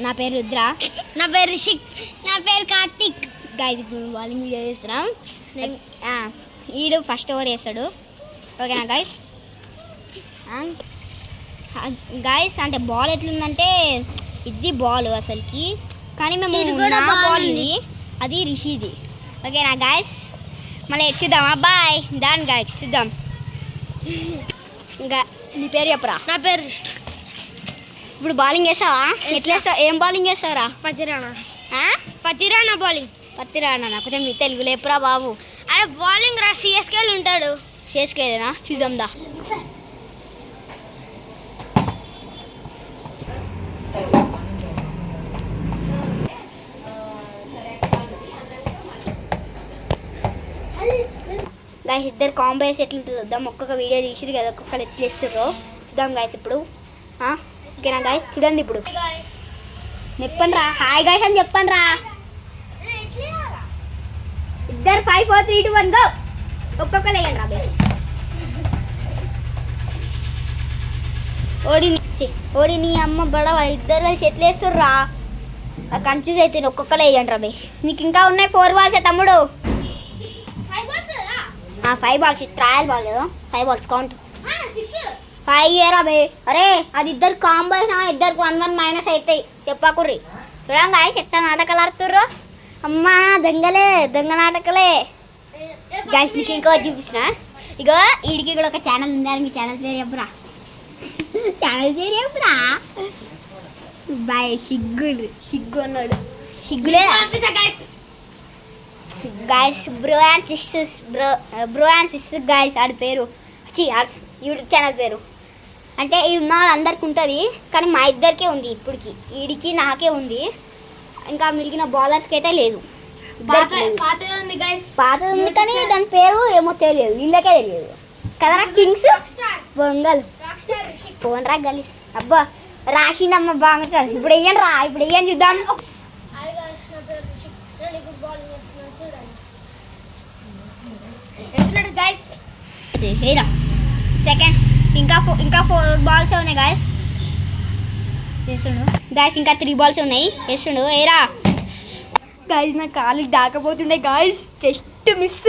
నా పేరు రుద్ర. నా పేరు రిషిక్. నా పేరు కార్తిక్. గైస్ ఇప్పుడు బౌలింగ్ వీడియో చేస్తున్నాం. ఈడు ఫస్ట్ ఓవర్ వేస్తాడు. ఓకేనా గైస్? గైస్ అంటే బాల్ ఎట్లుందంటే ఇది బాల్ అసలుకి, కానీ మేము నా బాల్ ఇది, అది రిషిది. ఓకేనా గైస్? మళ్ళీ చూద్దామా? బాయ్ దాని గైస్ చూద్దాం. ఇంకా నీ పేరు చెప్పరా? నా పేరు ఇప్పుడు బౌలింగ్ వేస్తావా? ఎట్లా వేస్తావు? ఏం బౌలింగ్ వేస్తావురా? పతిరానా బౌలింగ్. పత్తిరానా? కొంచెం తెలుగు లేపురా బాబు. అరే బౌలింగ్ రా, సిఎస్కేలు ఉంటాడు. చేసుకేదేనా? చూద్దాం దా. గాయస్ ఇద్దరు కాంబోస్ ఎట్లుంటుందో చూద్దాం. ఒక్కొక్క వీడియో తీసిరు కదా, ఒక్కొక్కరు ఎట్లా ఇస్తారో చూద్దాం గాయస్ ఇప్పుడు. ఓకేనా గాయస్? చూడండి ఇప్పుడు. చెప్పండి రా, హాయ్ గాయస్ అని చెప్పండి రా. ఇద్దరు 5 4 3 2 1 గో. ఒక్కొక్కరు వేయండి రా. ఓడి నీ అమ్మ బడవ, ఇద్దరు కలిసి ఎట్లా వేస్తారు రా? కన్ఫ్యూజ్ అవుతుంది. ఒక్కొక్కరు వేయండి రా. మీకు ఇంకా ఉన్నాయి 4 బాల్స్ తమ్ముడు. 5 balls trial ball, 5 balls count 5 ఏరా బే. అరే అది ఇద్దరు కాంబోస్, ఇద్దరికి 1 1 మైనస్ అవుతాయి. చెప్పాకుర్రి. చూడండి గాయస్ ఎట్లా నాటకాలు ఆడుతుర్రు. అమ్మా దొంగలే, దొంగ నాటకలే. గాయస్ మీకు ఇంకో చూపిస్తున్నా. ఇగో వీడికి కూడా ఒక ఛానల్ ఉంది. మీ ఛానల్ పేరు చెప్పురా. ఛానల్ పేరు చెప్పురా. బాయ్ సిగ్గు అన్నాడు. సిగ్గులే guys. Bro and sisters guys ఆడి పేరు, యూట్యూబ్ ఛానల్ పేరు. అంటే ఇది ఉన్న అందరికి ఉంటుంది, కానీ మా ఇద్దరికే ఉంది ఇప్పటికి. వీడికి నాకే ఉంది, ఇంకా మిగిలిన బౌలర్స్కి అయితే లేదు. పాతది ఉంది కానీ దాని పేరు ఏమో తెలియదు, వీళ్ళకే తెలియదు కదరా. కింగ్స్ బొంగల్ పోన్రా గలీస్. అబ్బా రాసిందమ్మ బాగుంటుంది. ఇప్పుడు వెయ్యండి రా, ఇప్పుడు వెయ్యని చూద్దాం. సెకండ్ ఇంకా 4 బాల్స్ ఉన్నాయి గాయస్. వేస్తుండు గాయస్, ఇంకా 3 బాల్స్ ఉన్నాయి. వేస్తుండు ఏరా గాయస్. నా కాలు దాకపోతుండే గాయస్, జస్ట్ మిస్.